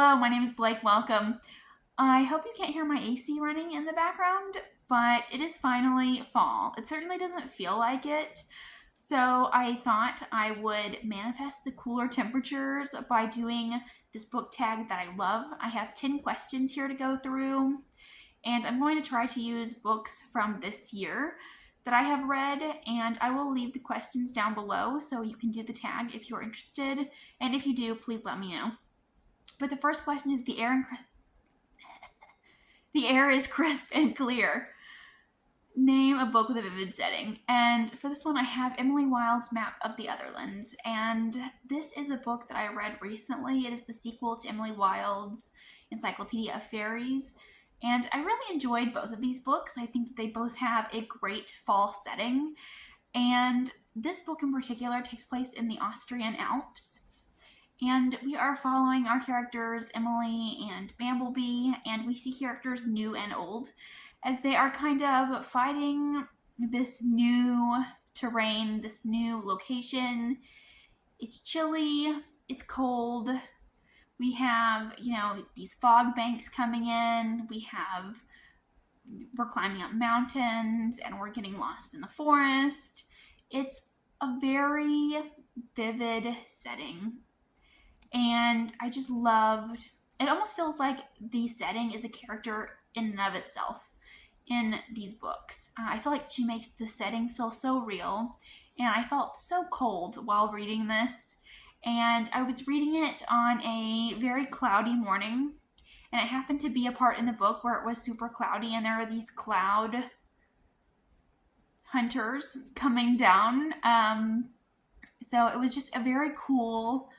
Hello, my name is Blake. Welcome. I hope you can't hear my AC running in the background, but it is finally fall. It certainly doesn't feel like it. So I thought I would manifest the cooler temperatures by doing this book tag that I love. I have 10 questions here to go through, and I'm going to try to use books from this year that I have read, and I will leave the questions down below so you can do the tag if you're interested, and if you do, please let me know. But the first question is the air is crisp and clear. Name a book with a vivid setting. And for this one, I have Emily Wilde's Map of the Otherlands. And this is a book that I read recently. It is the sequel to Emily Wilde's Encyclopedia of Fairies. And I really enjoyed both of these books. I think that they both have a great fall setting. And this book in particular takes place in the Austrian Alps. And we are following our characters, Emily and Bamblebee, and we see characters new and old as they are kind of fighting this new terrain, this new location. It's chilly, it's cold. We have, these fog banks coming in. We're climbing up mountains and we're getting lost in the forest. It's a very vivid setting. And I just loved, it almost feels like the setting is a character in and of itself in these books. I feel like she makes the setting feel so real, and I felt so cold while reading this. And I was reading it on a very cloudy morning, and it happened to be a part in the book where it was super cloudy, and there were these cloud hunters coming down. So it was just a very cool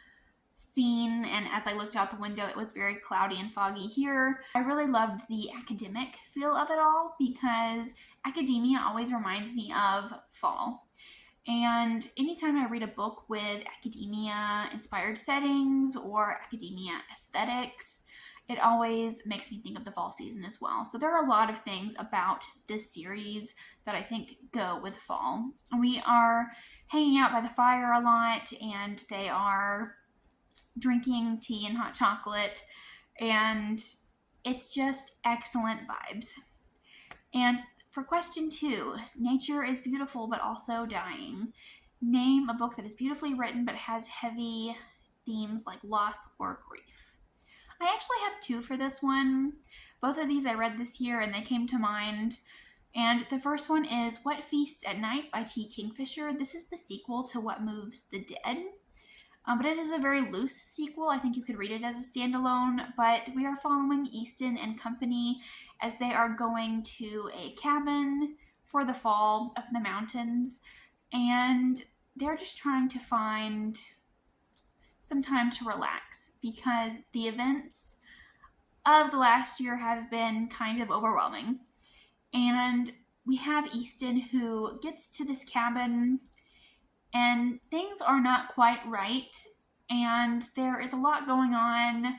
scene, and as I looked out the window, it was very cloudy and foggy here. I really loved the academic feel of it all because academia always reminds me of fall. And anytime I read a book with academia inspired settings or academia aesthetics, it always makes me think of the fall season as well. So there are a lot of things about this series that I think go with fall. We are hanging out by the fire a lot, and they are drinking tea and hot chocolate, and it's just excellent vibes. And for question 2, nature is beautiful but also dying. Name a book that is beautifully written but has heavy themes like loss or grief. I actually have 2 for this one. Both of these I read this year and they came to mind. And the first one is What Feasts at Night by T. Kingfisher. This is the sequel to What Moves the Dead. But it is a very loose sequel. I think you could read it as a standalone, but we are following Easton and company as they are going to a cabin for the fall up in the mountains, and they're just trying to find some time to relax because the events of the last year have been kind of overwhelming. And we have Easton who gets to this cabin and things are not quite right, and there is a lot going on.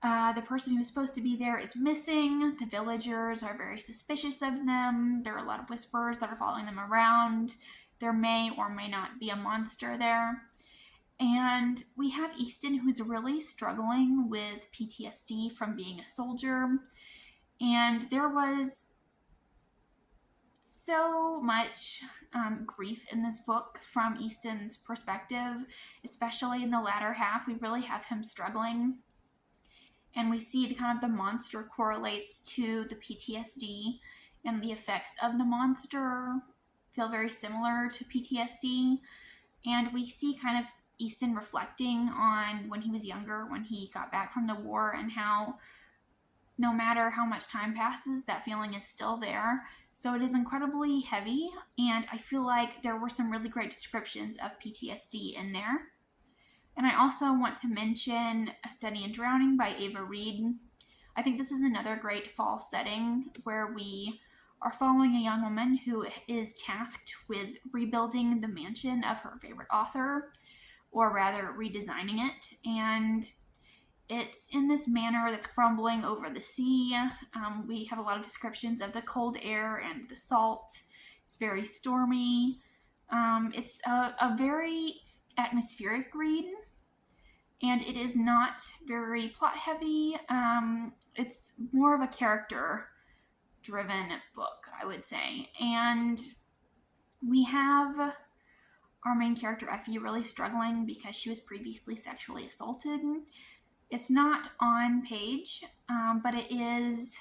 The person who is supposed to be there is missing. The villagers are very suspicious of them. There are a lot of whispers that are following them around. There may or may not be a monster there. And we have Easton, who's really struggling with PTSD from being a soldier. And there was so much grief in this book from Easton's perspective, especially in the latter half. We really have him struggling, and we see the monster correlates to the PTSD, and the effects of the monster feel very similar to PTSD. And we see kind of Easton reflecting on when he was younger, when he got back from the war, and how no matter how much time passes, that feeling is still there. So it is incredibly heavy, and I feel like there were some really great descriptions of PTSD in there. And I also want to mention A Study in Drowning by Ava Reed. I think this is another great fall setting where we are following a young woman who is tasked with rebuilding the mansion of her favorite author, or rather redesigning it. And it's in this manor that's crumbling over the sea. We have a lot of descriptions of the cold air and the salt. It's very stormy. It's a very atmospheric read. and it is not very plot heavy. It's more of a character driven book, I would say. And we have our main character, Effie, really struggling because she was previously sexually assaulted. It's not on page, but it is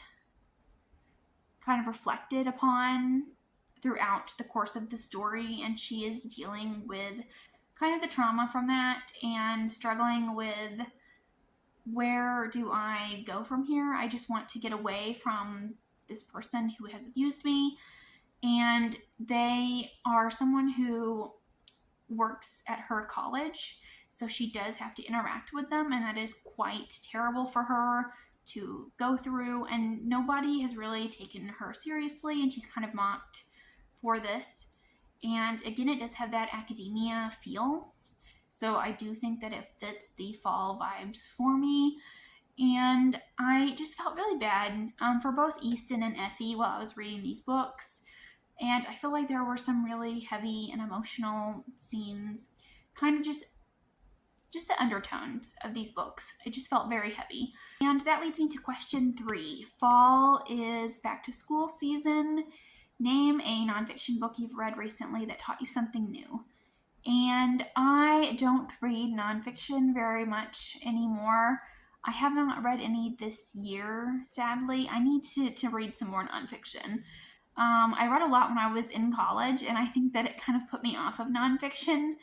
kind of reflected upon throughout the course of the story, and she is dealing with kind of the trauma from that and struggling with, where do I go from here? I just want to get away from this person who has abused me. And they are someone who works at her college, so she does have to interact with them, and that is quite terrible for her to go through, and nobody has really taken her seriously, and she's kind of mocked for this. And again, it does have that academia feel, so I do think that it fits the fall vibes for me. And I just felt really bad for both Easton and Effie while I was reading these books. And I feel like there were some really heavy and emotional scenes, kind of just the undertones of these books. It just felt very heavy. And that leads me to question 3. Fall is back to school season. Name a nonfiction book you've read recently that taught you something new. And I don't read nonfiction very much anymore. I have not read any this year, sadly. I need to read some more nonfiction. I read a lot when I was in college, and I think that it kind of put me off of nonfiction.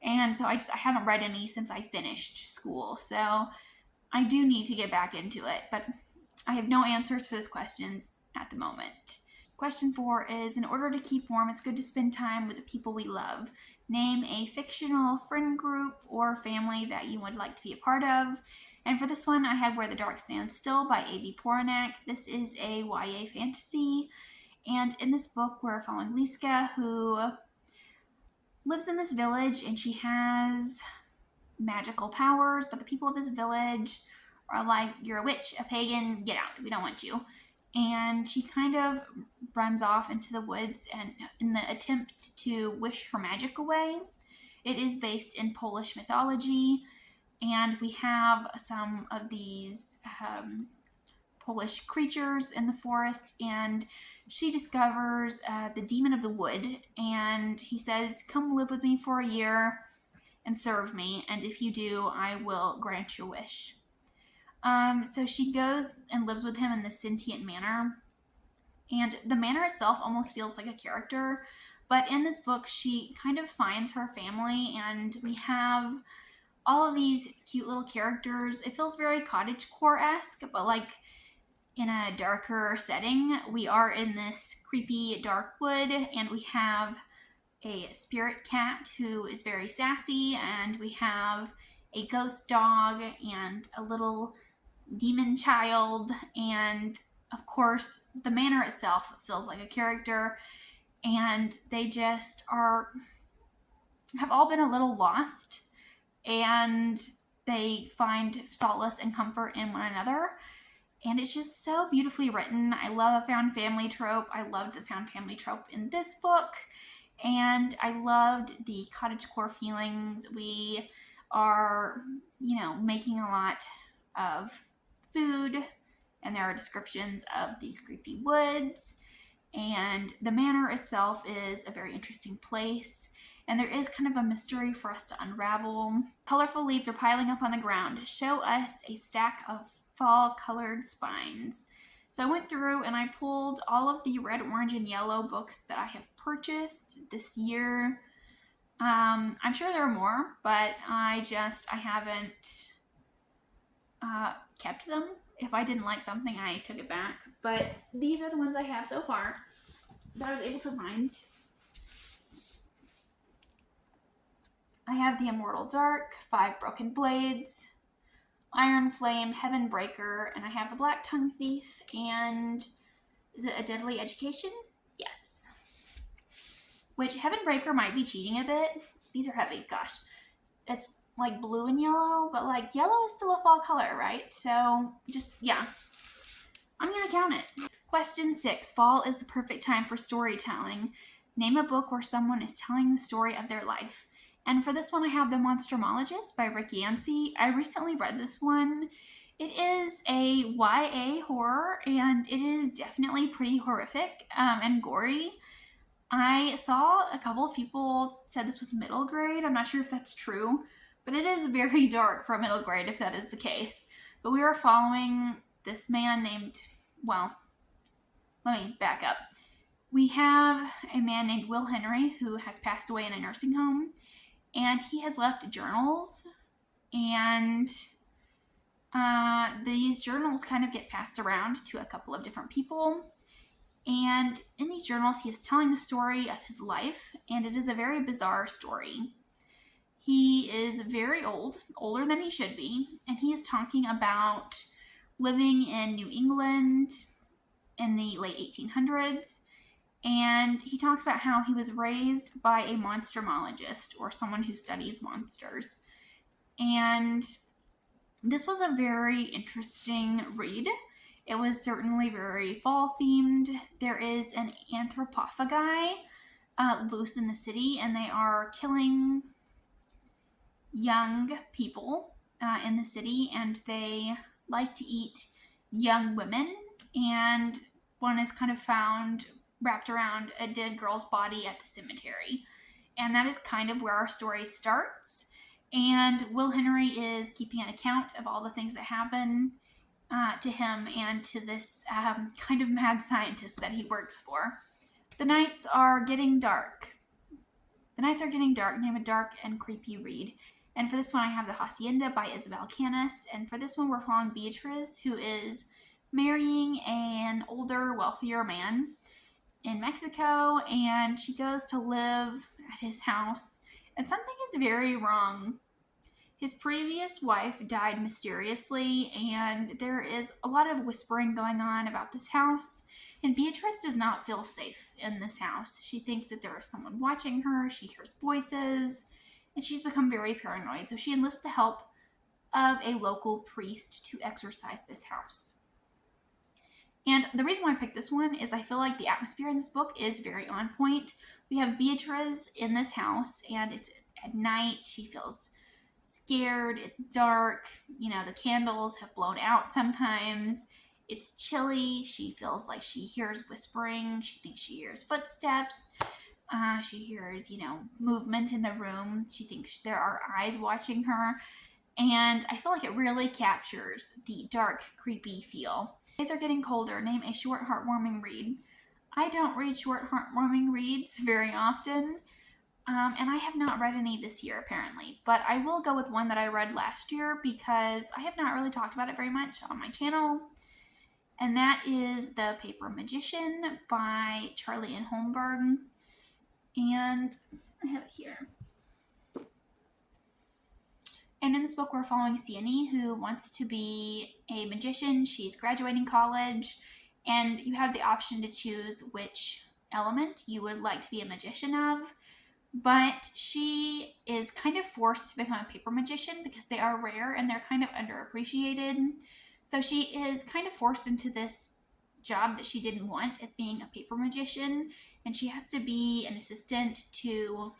And so I haven't read any since I finished school. So I do need to get back into it, but I have no answers for these questions at the moment. Question 4 is, in order to keep warm, it's good to spend time with the people we love. Name a fictional friend group or family that you would like to be a part of. And for this one, I have Where the Dark Stands Still by A.B. Poranek. This is a YA fantasy. And in this book, we're following Liska, who lives in this village, and she has magical powers, but the people of this village are like, you're a witch, a pagan, get out, we don't want you. And she kind of runs off into the woods and in the attempt to wish her magic away. It is based in Polish mythology, and we have some of these Polish creatures in the forest, and she discovers the demon of the wood, and he says, come live with me for a year and serve me, and if you do, I will grant your wish. So she goes and lives with him in this sentient manor, and the manor itself almost feels like a character, but in this book, she kind of finds her family, and we have all of these cute little characters. It feels very cottagecore-esque, but like in a darker setting. We are in this creepy dark wood, and we have a spirit cat who is very sassy, and we have a ghost dog and a little demon child, and of course the manor itself feels like a character, and they just have all been a little lost, and they find solace and comfort in one another. And it's just so beautifully written. I love a found family trope. I loved the found family trope in this book. And I loved the cottagecore feelings. We are, making a lot of food. And there are descriptions of these creepy woods. And the manor itself is a very interesting place. And there is kind of a mystery for us to unravel. Colorful leaves are piling up on the ground. Show us a stack of fall-colored spines. So I went through and I pulled all of the red, orange, and yellow books that I have purchased this year. I'm sure there are more, but I haven't kept them. If I didn't like something, I took it back. But these are the ones I have so far that I was able to find. I have The Immortal Dark, 5 Broken Blades, Iron Flame, Heaven Breaker, and I have The Black Tongue Thief, and is it A Deadly Education? Yes. Which, Heaven Breaker might be cheating a bit. These are heavy, gosh. It's like blue and yellow, but like yellow is still a fall color, right? So just, yeah. I'm gonna count it. Question 6, fall is the perfect time for storytelling. Name a book where someone is telling the story of their life. And for this one, I have The Monstrologist by Rick Yancey. I recently read this one. It is a YA horror, and it is definitely pretty horrific and gory. I saw a couple of people said this was middle grade. I'm not sure if that's true, but it is very dark for middle grade if that is the case. But we are following this man named, well, let me back up. We have a man named Will Henry who has passed away in a nursing home, and he has left journals, and these journals kind of get passed around to a couple of different people. And in these journals, he is telling the story of his life, and it is a very bizarre story. He is very old, older than he should be, and he is talking about living in New England in the late 1800s. And he talks about how he was raised by a monstrologist, or someone who studies monsters. And this was a very interesting read. It was certainly very fall themed. There is an anthropophagi loose in the city, and they are killing young people in the city, and they like to eat young women. And one is kind of found wrapped around a dead girl's body at the cemetery. And that is kind of where our story starts. And Will Henry is keeping an account of all the things that happen to him and to this kind of mad scientist that he works for. The nights are getting dark. Name a dark and creepy read. And for this one, I have The Hacienda by Isabel Canis. And for this one, we're following Beatriz, who is marrying an older, wealthier man in Mexico, and she goes to live at his house, and something is very wrong. His previous wife died mysteriously, and there is a lot of whispering going on about this house, and Beatrice does not feel safe in this house. She thinks that there is someone watching her, she hears voices, and she's become very paranoid, so she enlists the help of a local priest to exorcise this house. And the reason why I picked this one is I feel like the atmosphere in this book is very on point. We have Beatriz in this house, and it's at night. She feels scared. It's dark. You know, the candles have blown out sometimes. It's chilly. She feels like she hears whispering. She thinks she hears footsteps. She hears, movement in the room. She thinks there are eyes watching her. And I feel like it really captures the dark, creepy feel. Days are getting colder. Name a short, heartwarming read. I don't read short, heartwarming reads very often, and I have not read any this year, apparently. But I will go with one that I read last year because I have not really talked about it very much on my channel, and that is The Paper Magician by Charlie N. Holmberg. And I have it here. And in this book, we're following Sienny, who wants to be a magician. She's graduating college, and you have the option to choose which element you would like to be a magician of. But she is kind of forced to become a paper magician because they are rare and they're kind of underappreciated. So she is kind of forced into this job that she didn't want as being a paper magician, and she has to be an assistant to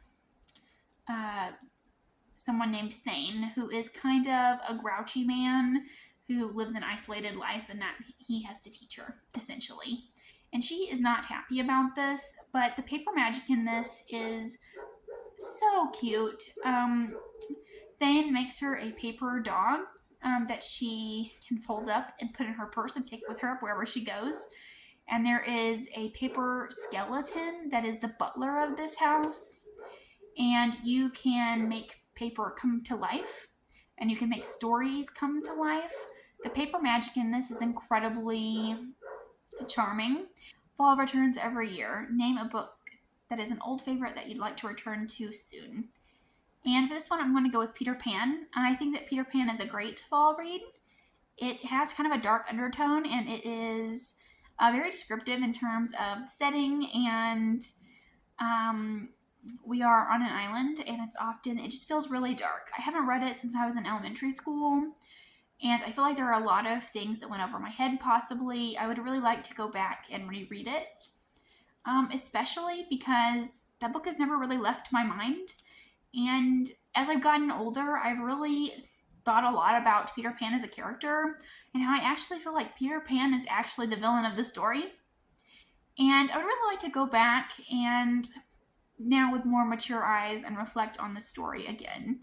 someone named Thane, who is kind of a grouchy man who lives an isolated life, and that he has to teach her, essentially. And she is not happy about this, but the paper magic in this is so cute. Thane makes her a paper dog that she can fold up and put in her purse and take with her wherever she goes. And there is a paper skeleton that is the butler of this house. And you can make paper come to life, and you can make stories come to life. The paper magic in this is incredibly charming. Fall returns every year. Name a book that is an old favorite that you'd like to return to soon. And for this one, I'm going to go with Peter Pan. I think that Peter Pan is a great fall read. It has kind of a dark undertone, and it is very descriptive in terms of the setting, and we are on an island, and it just feels really dark. I haven't read it since I was in elementary school, and I feel like there are a lot of things that went over my head possibly. I would really like to go back and reread it, especially because that book has never really left my mind, And as I've gotten older, I've really thought a lot about Peter Pan as a character and how I actually feel like Peter Pan is actually the villain of the story. And I would really like to go back and now with more mature eyes and reflect on the story again.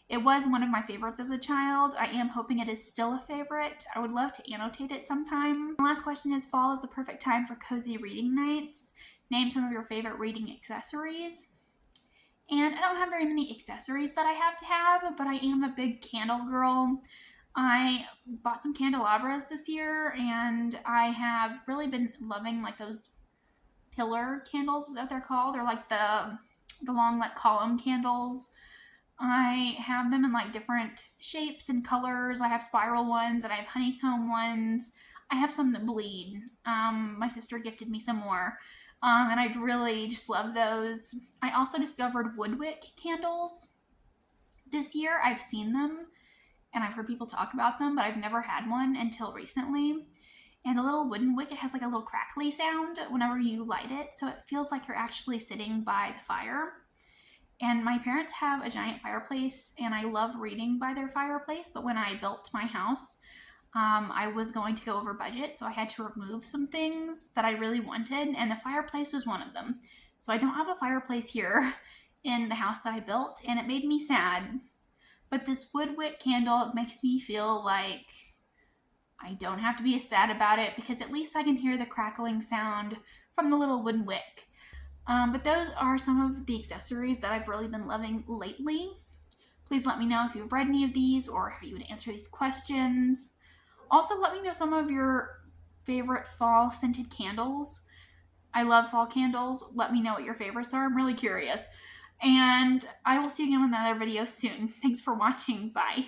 It was one of my favorites as a child. I am hoping it is still a favorite. I would love to annotate it sometime. The last question is, fall is the perfect time for cozy reading nights. Name some of your favorite reading accessories. And I don't have very many accessories that I have to have, but I am a big candle girl. I bought some candelabras this year, and I have really been loving like those pillar candles, is that they're called? They're like the long like column candles. I have them in like different shapes and colors. I have spiral ones and I have honeycomb ones. I have some that bleed. My sister gifted me some more. And I'd really just love those. I also discovered woodwick candles this year. I've seen them and I've heard people talk about them, but I've never had one until recently. And the little wooden wick, it has like a little crackly sound whenever you light it, so it feels like you're actually sitting by the fire. And my parents have a giant fireplace, and I love reading by their fireplace, but when I built my house, I was going to go over budget, so I had to remove some things that I really wanted, and the fireplace was one of them. So I don't have a fireplace here in the house that I built, and it made me sad. But this woodwick candle makes me feel like I don't have to be as sad about it, because at least I can hear the crackling sound from the little wooden wick. But those are some of the accessories that I've really been loving lately. Please let me know if you've read any of these or how you would answer these questions. Also, let me know some of your favorite fall scented candles. I love fall candles. Let me know what your favorites are. I'm really curious. And I will see you again with another video soon. Thanks for watching. Bye.